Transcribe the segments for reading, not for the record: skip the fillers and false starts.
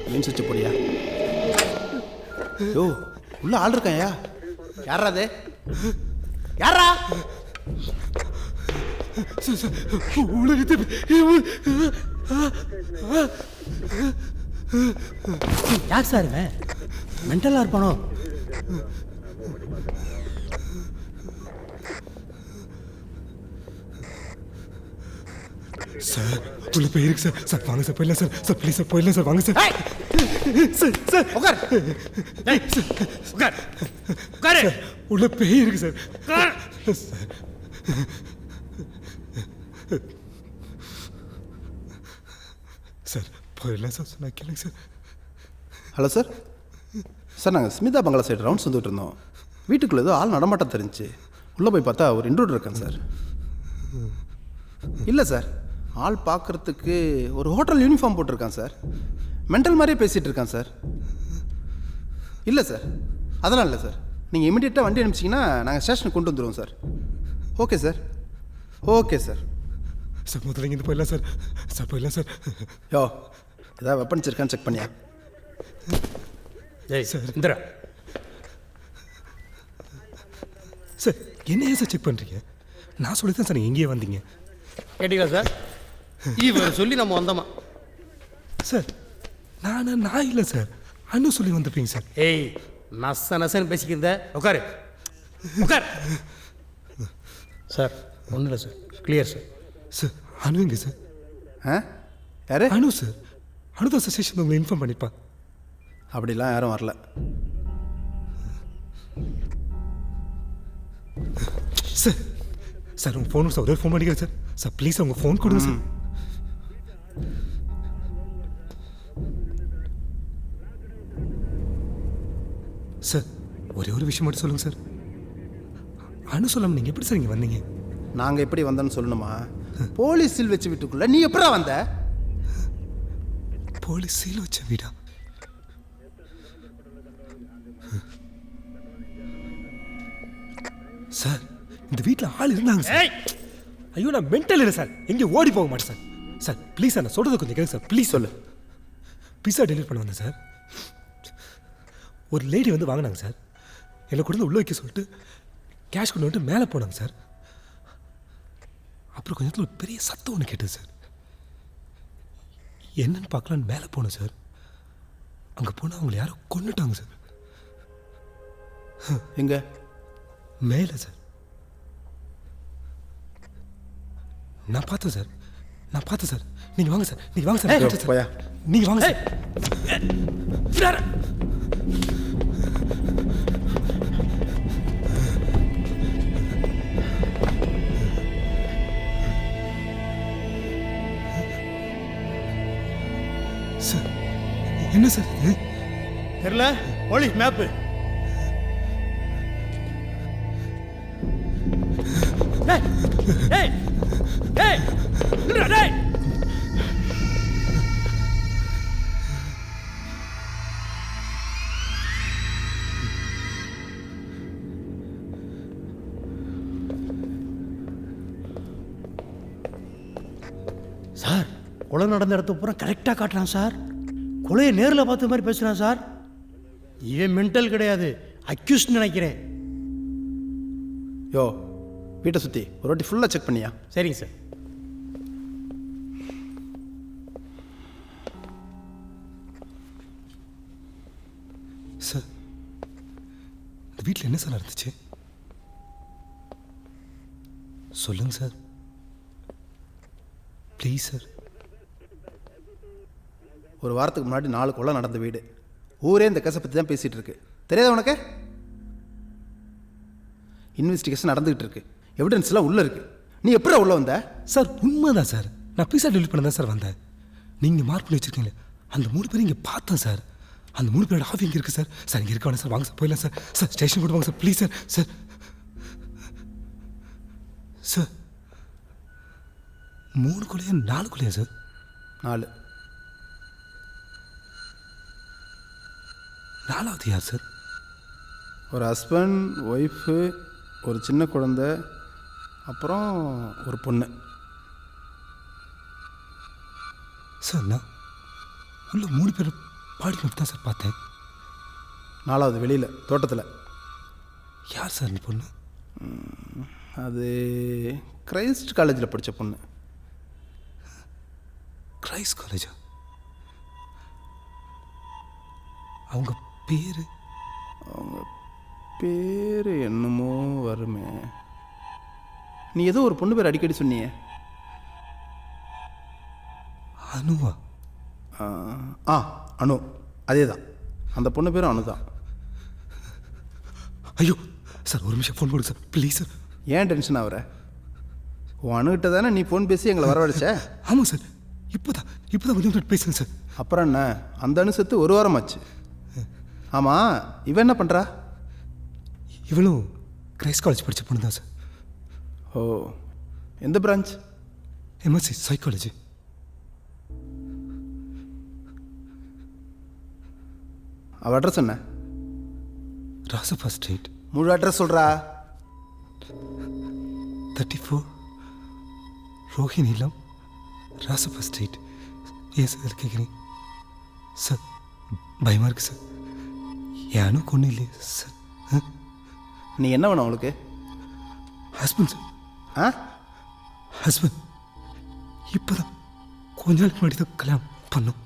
Main சுவிட்ச் போடியா? யோ உள்ள ஆள் இருக்காயா? யாரா அது? யாரா? யார் சார் இவன்? மென்டலாக இருப்பானோ? சார் உள்ள பேய் இருக்கு சார். சார் வாங்க சார், போயிடலாம் சார். சார் ப்ளீஸ் சார், போயிடலாம் சார். வாங்க சார். சார் சார் உட்கார். உட்கார் உட்காரு. உள்ள பேய் இருக்கு சார். சார் போயிடலாம் சார். சொன்னா கேளுங்க சார். Hello sir. சார் நாங்கள் ஸ்மிதா பங்களா சைடு ரவுண்ட்ஸ் வந்துட்டு இருந்தோம். வீட்டுக்குள்ளே ஏதோ ஆள் நடமாட்டம் தெரிஞ்சு உள்ளே போய் பார்த்தா ஒரு இன்ட்ரூடர் இருக்கேன் சார். இல்லை சார், ஆள் பார்க்குறதுக்கு ஒரு ஹோட்டல் யூனிஃபார்ம் போட்டிருக்கான் சார். மென்டல் மாதிரியே பேசிகிட்டு இருக்கான் சார். இல்லை சார், அதெல்லாம் இல்லை சார். நீங்கள் இமீடியட்டாக வண்டி அனுப்பிச்சிங்கன்னா நாங்கள் ஸ்டேஷனுக்கு கொண்டு வந்துடுவோம் sir. Okay sir. Okay sir. Sir முதல்ல இங்கே போயிடலாம் சார். சார் போயிடலாம் சார். யோ ஏதாவது வெப்பன்ஸ் இருக்கான்னு செக் பண்ணியா? ஏய் சார் இந்திரா. சார் என்ன ஏன் சார் செக் பண்ணுறீங்க? நான் சொல்லி தான் சார் நீங்கள் எங்கேயே வந்தீங்க. கேட்டீங்களா சார்? இவர் சொல்லி நம்ம வந்தோமா? சார் நான் இல்லை சார், அண்ணு சொல்லி வந்திருப்பீங்க சார். ஏய் நச நசன்னு பேசிக்கிறத. உட்காரு உட்கார். சார் ஒன்றும் இல்லை சார், கிளியர் சார். சார் அனு எங்க சார்? யாரு? அனு சார். அனு தான் சார் ஸ்டேஷன் உங்களை இன்ஃபார்ம் பண்ணிப்பா. அப்படிலாம் யாரும் வரல சார். சார் உங்கள் ஃபோன் சார், ஒரே ஃபோன் பண்ணிக்கிறேன் சார். சார் ப்ளீஸ் உங்கள் ஃபோன் கொடுங்க சார். சார் ஒரே ஒரு விஷயம் மட்டும் சொல்லுங்கள் சார். அனு சொல்லாமல் நீங்கள் எப்படி சார் இங்கே வந்தீங்க? நாங்கள் எப்படி வந்தோன்னு சொல்லணுமா? போலீஸ் சீல் வச்சு வீட்டுக்குள்ள நீ எப்படா வந்த? போலீஸ் சீல் வச்ச வீடா? சார் இந்த வீட்டில் ஆள் இருந்தாங்க சார். ஐயோ நான் மென்டல் இல்லை சார், எங்கே ஓடி போக மாட்டேன் சார். சார் ப்ளீஸ் சார், நான் சொல்கிறது கொஞ்சம் கேளுங்க சார். ப்ளீஸ் சொல்லு. பிஸா டெலிவரி பண்ண வந்தேன் சார். ஒரு லேடி வந்து வாங்கினாங்க சார். என்னை கொண்டு உள்ளே வைக்க சொல்லிட்டு கேஷ் கொண்டு வந்துட்டு மேலே போனாங்க சார். அப்புறம் கொஞ்ச நேரத்தில் ஒரு பெரிய சத்தம் ஒன்று கேட்டது சார். என்னன்னு பார்க்கலான்னு மேலே போனேன் சார். அங்கே போனால் அவங்களை யாரோ கொன்னுட்டாங்க சார். எங்க? மேலே சார். நான் பார்த்தேன் சார், நான் பார்த்தேன் சார். நீங்கள் வாங்க சார், நீங்கள் வாங்க சார். போயா நீங்கள் வாங்க சார். சார் என்ன சார் இது? தெரியல. Police map. சார் கொலை நடந்த இடத்த பூரா கரெக்டாக காட்டுறான் சார். கொலையை நேரில் பார்த்த மாதிரி பேசுகிறான் சார். இவன் மென்டல் கிடையாது, அக்யூஸ்ட் நினைக்கிறேன். யோ வீட்டை சுற்றி ஒரு வாட்டி ஃபுல்லாக செக் பண்ணியா? சரிங்க சார். சார் இந்த வீட்டில் என்ன சார் நடந்துச்சு? சொல்லுங்க சார் ப்ளீஸ் சார். ஒரு வாரத்துக்கு முன்னாடி 4 கொலை நடந்த வீடு. ஊரே இந்த கேஸை பற்றி தான் பேசிகிட்டு இருக்கு. தெரியாத உனக்கு? இன்வெஸ்டிகேஷன் நடந்துகிட்டு இருக்கு. எவிடன்ஸ்லாம் உள்ளே இருக்கு. நீ எப்படா உள்ளே வந்த? சார் உண்மைதான் சார், நான் பீஸா டெலிவரி பண்ண தான் சார் வந்தேன். நீங்கள் மார்க் பண்ணி வச்சுருக்கீங்களே அந்த 3 பேரும் இங்கே பார்த்தேன் சார். அந்த 3 பேரோட ஆஃப் இங்கே இருக்குது சார். சார் இங்கே இருக்க வேணாம் சார், வாங்க சார் போயிடலாம் சார். சார் ஸ்டேஷன் கூட வாங்க sir please sir. Sir sir 3 கொலையா 4 கொலையா சார்? 4. 4வது யார் சார்? ஒரு ஹஸ்பண்ட், ஒய்ஃபு, ஒரு சின்ன குழந்தை, அப்புறம் ஒரு பொண்ணு. சார் நான் உள்ள 3 பேர் பாடிக்கிட்டு தான் சார் பார்த்தேன். 4வது வெளியில் தோட்டத்தில். யார் சார் இந்த பொண்ணு? அது கிரைஸ்ட் காலேஜில் படித்த பொண்ணு. கிரைஸ்ட் காலேஜா? அவங்க பேர்? அவங்க பேர் என்னமோ வருமே. நீ ஏதோ ஒரு பொண்ணு பேர் அடிக்கடி சொன்னியே. அனுவா? அனு, அதே தான். அந்த பொண்ணு பேரும் அனு தான். ஐயோ சார், ஒரு நிமிஷம் ஃபோன் கொடுங்க சார் ப்ளீஸ் சார். ஏன் டென்ஷன் ஆகுற? உன் அணுகிட்ட தானே நீ ஃபோன் பேசி எங்களை வரவழைச்ச? ஆமாம் சார், இப்போதான் கொஞ்சம் நேரம் பேசுங்க சார். அப்புறம் என்ன, அந்த அணு செத்து 1 வாரம் ஆச்சு. ஆமாம், இவன் என்ன பண்ணுறா? இவளும் கிரைஸ்ட் காலேஜ் படித்த பொண்ணு தான் சார். ஓ, எந்த பிரான்ச்? MSc psychology. அவள் அட்ரஸ் என்ன? ராசப்பா ஸ்ட்ரீட். முழு அட்ரஸ் சொல்கிறா. 34 ரோஹிணிலம், ராசப்பா ஸ்ட்ரீட். ஏன் சார் கேட்குறீங்க? சார் பயமாக இருக்குது சார். யானும் ஒன்றும் இல்லையே சார். நீ என்ன வேணும் அவளுக்கு? Husband sir. ஹஸ்பண்ட் இப்போ தான் கொஞ்ச நாளுக்கு முன்னாடி தான் கல்யாணம் பண்ணோம்.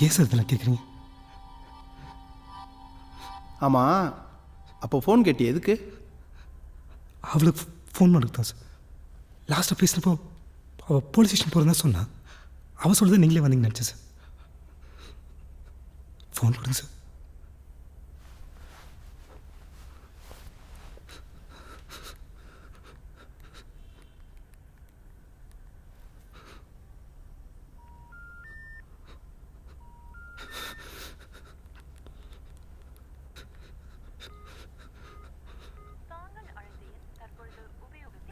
ஏன் சார் இதெல்லாம் கேட்குறீங்க? ஆமாம், அப்போ ஃபோன் கேட்டி எதுக்கு? அவளுக்கு ஃபோன் பண்ணுறது தான் சார். லாஸ்ட்டாக பேசினப்போ அவள் போலீஸ் ஸ்டேஷன் போகிறதா சொன்னான். அவள் சொல்லுறது நீங்களே வந்தீங்கன்னு நினச்சேன் சார். ஃபோன் கொடுங்க சார்.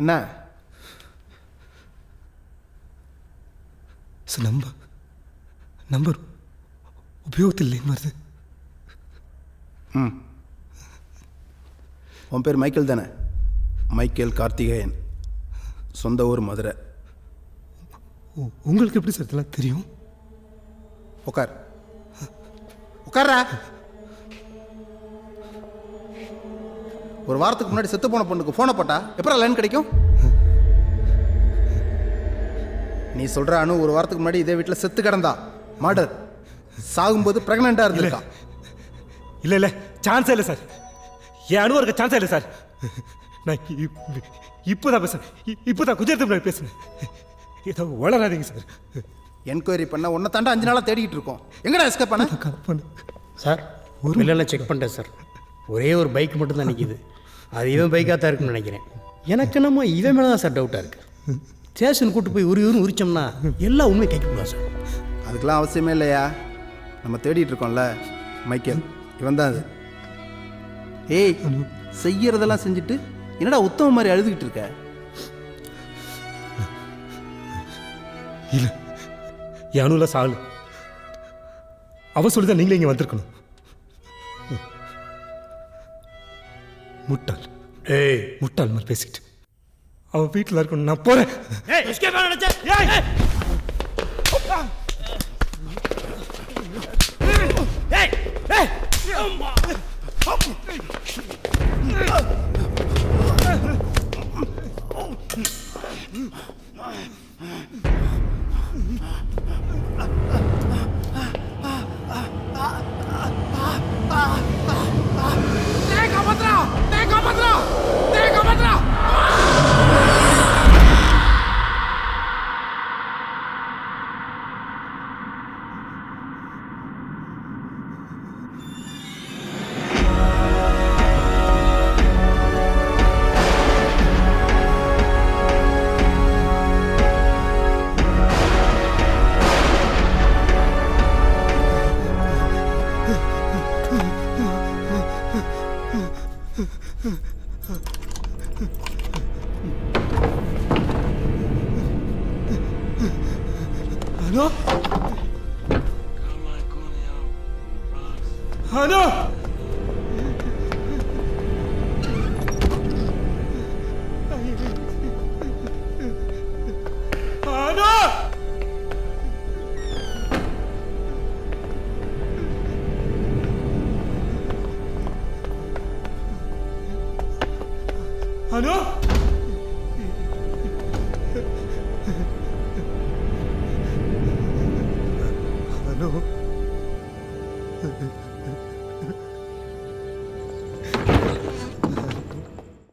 என்ன சார், நம்பர் உபயோகத்தில் இல்லைன்னு வருது. உன் பேர் மைக்கேல் தானே? மைக்கேல் கார்த்திகேயன், சொந்த ஊர் மதுரை. உங்களுக்கு எப்படி சார் இதெல்லாம் தெரியும்? உட்கார்றா. ஒரு வாரத்துக்கு முன்னாடி செத்து போன பொண்ணுக்கு ஃபோனை போட்டா எப்போ லைன் கிடைக்கும்? நீ சொல்கிற அனு ஒரு வாரத்துக்கு முன்னாடி இதே வீட்டில் செத்து கிடந்தா. மர்டர். சாகும்போது ப்ரெக்னெண்ட்டாக இருந்திருக்கா. இல்லை சான்ஸே இல்லை சார். என் அனுவ இருக்க சான்ஸே இல்லை சார். நான் இப்போ தான் பேசுகிறேன். இப்போ தான் கொஞ்சம் நேரத்துக்கு பேசுனேன். ஏதோ வளராதீங்க சார். என்கொயரி பண்ண உன்னை தாண்டா 5 நாளாக தேடிக்கிட்டு இருக்கோம். எங்கடா எஸ்கேப் பண்ண? சார் ஒரு செக் பண்ணிட்டேன் சார். ஒரே ஒரு பைக் மட்டும் தான் நிற்கிது. அது இவன் பைக்காக தான் இருக்குன்னு நினைக்கிறேன். எனக்கு என்னமோ இவன் மேலே தான் சார் டவுட்டாக இருக்குது. ஸ்டேஷன் கூட்டு போய் உரிச்சோம்னா எல்லா உண்மையை கேட்கக்கூடாது சார். அதுக்கெல்லாம் அவசியமே இல்லையா. நம்ம தேடிட்டு இருக்கோம்ல மைக்கேல், இவன் தான் அது. ஏய், செய்யறதெல்லாம் செஞ்சுட்டு என்னடா உத்தம மாதிரி அழுதுகிட்டு இருக்க? இல்லை, என் அனுல சாலு. அவ சொல்லிதான் நீங்களே இங்கே வந்திருக்கணும். முட்டாள் மாதிரி பேசிட்டு அவன் வீட்டில் இருக்கணும். நான் போறேன். Ano? Ano? Ano? அனு அனு